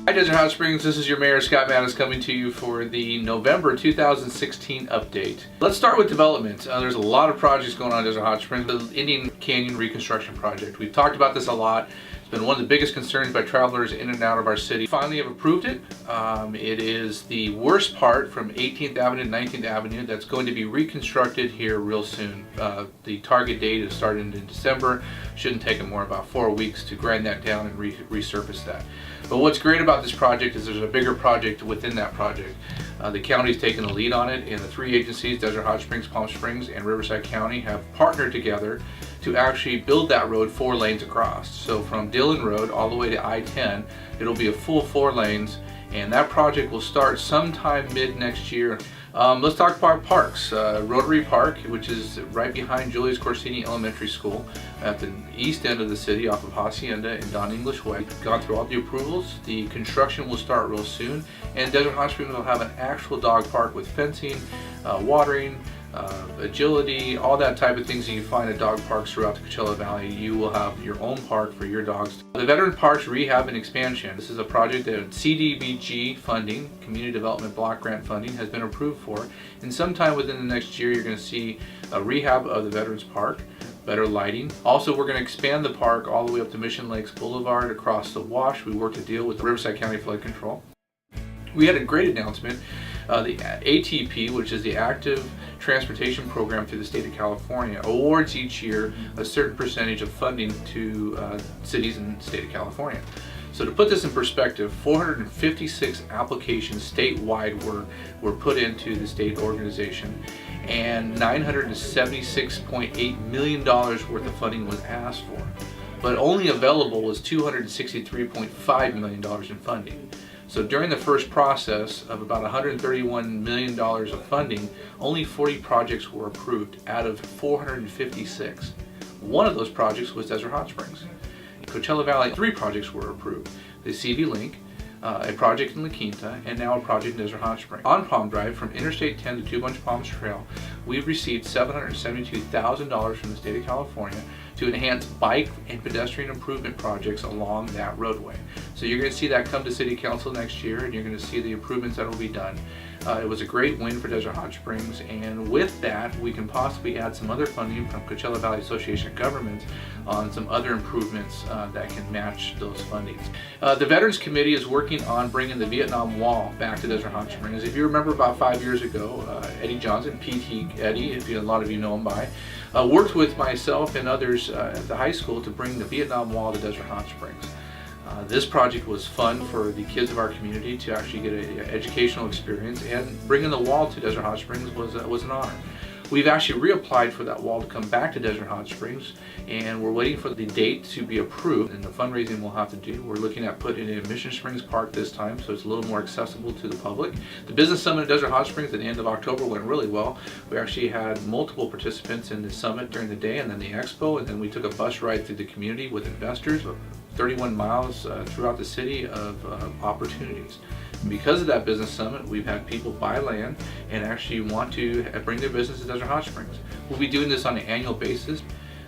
Hi Desert Hot Springs, this is your Mayor Scott Mattis coming to you for the November 2016 update. Let's start with development. There's a lot of projects going on in Desert Hot Springs. The Indian Canyon Reconstruction Project. We've talked about this a lot. It's been one of the biggest concerns by travelers in and out of our city. Finally have approved it. It is the worst part from 18th Avenue to 19th Avenue that's going to be reconstructed here real soon. The target date is starting in December. Shouldn't take them more about 4 weeks to grind that down and resurface that. But what's great about this project is there's a bigger project within that project. The county's taken the lead on it, and the three agencies, Desert Hot Springs, Palm Springs, and Riverside County, have partnered together to actually build that road 4 lanes across. So from Dillon Road all the way to I-10, it'll be a full 4 lanes, and that project will start sometime mid next year. Let's talk about parks. Rotary Park, which is right behind Julius Corsini Elementary School at the east end of the city off of Hacienda and Don English Way. We've gone through all the approvals. The construction will start real soon, and Desert Hot Springs will have an actual dog park with fencing, watering, agility, all that type of things that you find at dog parks throughout the Coachella Valley. You will have your own park for your dogs. The Veteran Parks Rehab and Expansion. This is a project that CDBG funding, Community Development Block Grant funding, has been approved for. And sometime within the next year, you're going to see a rehab of the Veterans Park, better lighting. Also, we're going to expand the park all the way up to Mission Lakes Boulevard across the wash. We worked a deal with the Riverside County Flood Control. We had a great announcement. The ATP, which is the Active Transportation Program through the state of California, awards each year a certain percentage of funding to cities in the state of California. So to put this in perspective, 456 applications statewide were put into the state organization, and $976.8 million worth of funding was asked for. But only available was $263.5 million in funding. So during the first process of about $131 million of funding, only 40 projects were approved out of 456. One of those projects was Desert Hot Springs. In Coachella Valley, 3 projects were approved. The CV Link, a project in La Quinta, and now a project in Desert Hot Springs. On Palm Drive, from Interstate 10 to Two Bunch Palms Trail, we've received $772,000 from the state of California to enhance bike and pedestrian improvement projects along that roadway. So you're going to see that come to City Council next year, and you're going to see the improvements that will be done. It was a great win for Desert Hot Springs, and with that, we can possibly add some other funding from Coachella Valley Association of Governments on some other improvements that can match those fundings. The Veterans Committee is working on bringing the Vietnam Wall back to Desert Hot Springs. If you remember about 5 years ago, Eddie Johnson, PT Eddie, a lot of you know him by, worked with myself and others at the high school to bring the Vietnam Wall to Desert Hot Springs. This project was fun for the kids of our community to actually get an educational experience, and bringing the wall to Desert Hot Springs was an honor. We've actually reapplied for that wall to come back to Desert Hot Springs, and we're waiting for the date to be approved and the fundraising we'll have to do. We're looking at putting it in Mission Springs Park this time, so it's a little more accessible to the public. The Business Summit at Desert Hot Springs at the end of October went really well. We actually had multiple participants in the summit during the day, and then the expo, and then we took a bus ride through the community with investors, 31 miles throughout the city of opportunities. And because of that business summit, we've had people buy land and actually want to bring their business to Desert Hot Springs. We'll be doing this on an annual basis.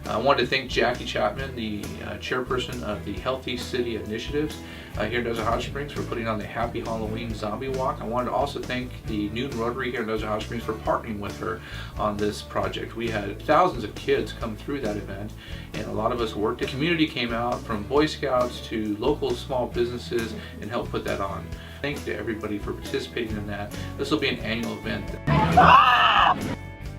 I wanted to thank Jackie Chapman, the chairperson of the Healthy City Initiatives here in Desert Hot Springs, for putting on the Happy Halloween Zombie Walk. I wanted to also thank the Noon Rotary here in Desert Hot Springs for partnering with her on this project. We had thousands of kids come through that event, and a lot of us worked. The community came out, from Boy Scouts to local small businesses, and helped put that on. Thank you to everybody for participating in that. This will be an annual event.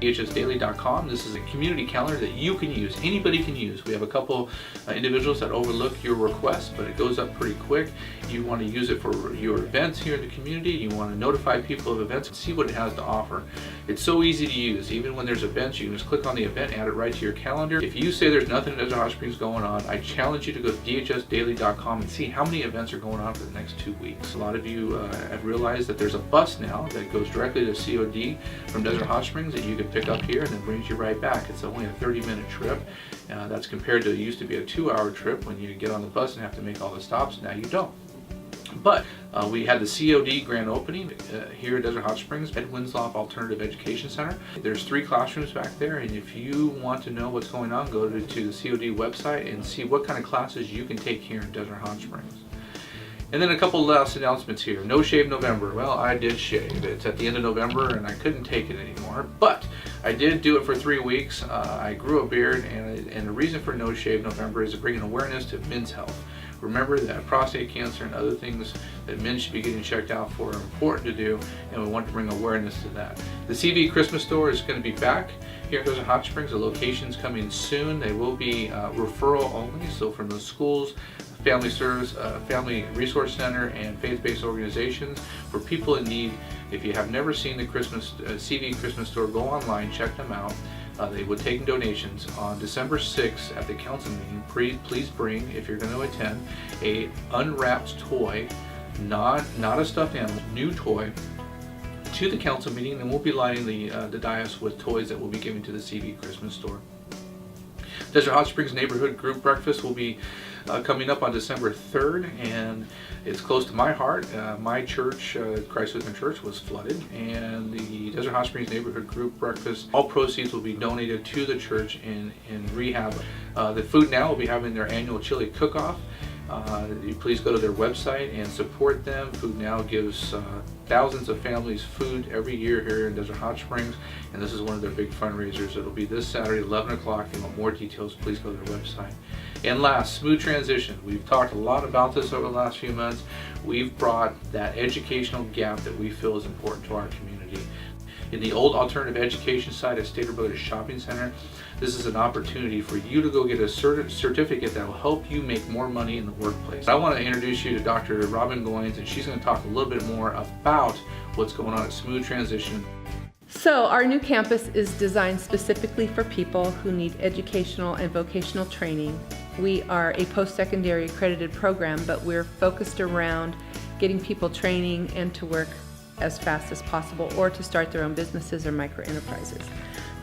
DHSdaily.com. This is a community calendar that you can use. Anybody can use. We have a couple individuals that overlook your request, but it goes up pretty quick. You want to use it for your events here in the community. You want to notify people of events and see what it has to offer. It's so easy to use. Even when there's events, you can just click on the event, add it right to your calendar. If you say there's nothing in Desert Hot Springs going on, I challenge you to go to DHSdaily.com and see how many events are going on for the next 2 weeks. A lot of you have realized that there's a bus now that goes directly to COD from Desert Hot Springs that you can pick up here and then brings you right back. It's only a 30-minute trip. That's compared to it used to be a 2-hour trip when you get on the bus and have to make all the stops. Now you don't. But we had the COD grand opening here at Desert Hot Springs, Ed Winslow Alternative Education Center. There's 3 classrooms back there, and if you want to know what's going on, go to the COD website and see what kind of classes you can take here in Desert Hot Springs. And then a couple last announcements here. No Shave November. Well, I did shave. It's at the end of November and I couldn't take it anymore, but I did do it for 3 weeks. I grew a beard, and the reason for No Shave November is to bring an awareness to men's health. Remember that prostate cancer and other things that men should be getting checked out for are important to do, and we want to bring awareness to that. The CV Christmas store is going to be back here at Desert Hot Springs. The location's coming soon. They will be referral only, so from the schools, family service, family resource center, and faith-based organizations for people in need. If you have never seen the CV Christmas store, go online, check them out. They will take donations. On December 6th at the council meeting, please bring, if you're going to attend, a unwrapped toy, not a stuffed animal, new toy, to the council meeting, and we'll be lining the dais with toys that we'll be giving to the CV Christmas store. Desert Hot Springs Neighborhood Group Breakfast will be coming up on December 3rd, and it's close to my heart. My church, Christ Lutheran Church, was flooded, and the Desert Hot Springs Neighborhood Group Breakfast, all proceeds will be donated to the church in rehab. The Food Now will be having their annual Chilli cook-off. You please go to their website and support them. Food Now gives thousands of families food every year here in Desert Hot Springs, and this is one of their big fundraisers. It'll be this Saturday, 11 o'clock. If you want more details, please go to their website. And last, smooth transition. We've talked a lot about this over the last few months. We've brought that educational gap that we feel is important to our community. In the old alternative education site at Stater Brothers Shopping Center, this is an opportunity for you to go get a certificate that will help you make more money in the workplace. I want to introduce you to Dr. Robin Goins, and she's going to talk a little bit more about what's going on at Smooth Transition. So our new campus is designed specifically for people who need educational and vocational training. We are a post-secondary accredited program, but we're focused around getting people training and to work as fast as possible, or to start their own businesses or micro enterprises.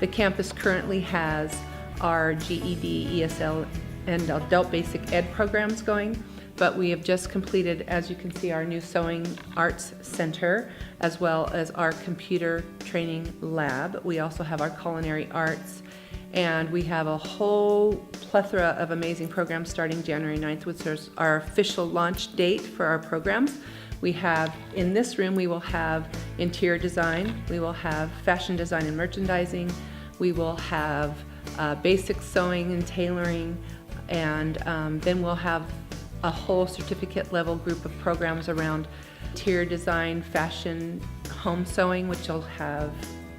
The campus currently has our GED, ESL, and adult basic ed programs going, but we have just completed, as you can see, our new sewing arts center, as well as our computer training lab. We also have our culinary arts, and we have a whole plethora of amazing programs starting January 9th, which is our official launch date for our programs. We have, in this room, we will have interior design, we will have fashion design and merchandising, we will have basic sewing and tailoring, and then we'll have a whole certificate level group of programs around interior design, fashion, home sewing, which will have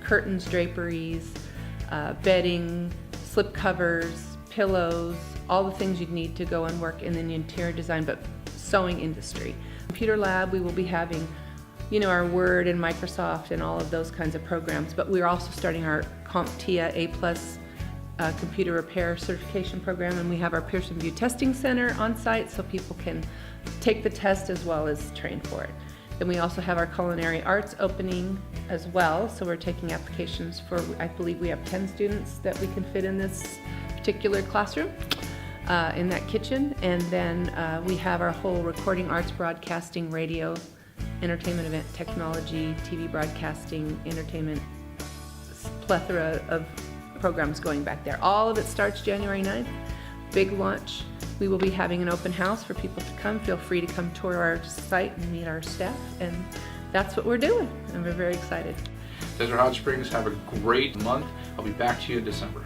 curtains, draperies, bedding, slip covers, pillows, all the things you'd need to go and work in the interior design, but sewing industry. Computer lab, we will be having, our Word and Microsoft and all of those kinds of programs, but we're also starting our CompTIA A+ computer repair certification program, and we have our Pearson VUE testing center on site so people can take the test as well as train for it. Then we also have our culinary arts opening as well, so we're taking applications for, I believe we have 10 students that we can fit in this particular classroom. In that kitchen, and then we have our whole recording arts, broadcasting, radio, entertainment, event technology, TV broadcasting, entertainment, plethora of programs going back there. All of it starts January 9th, big launch. We will be having an open house for people to come. Feel free to come tour our site and meet our staff, and that's what we're doing, and we're very excited. Desert Hot Springs, have a great month. I'll be back to you in December.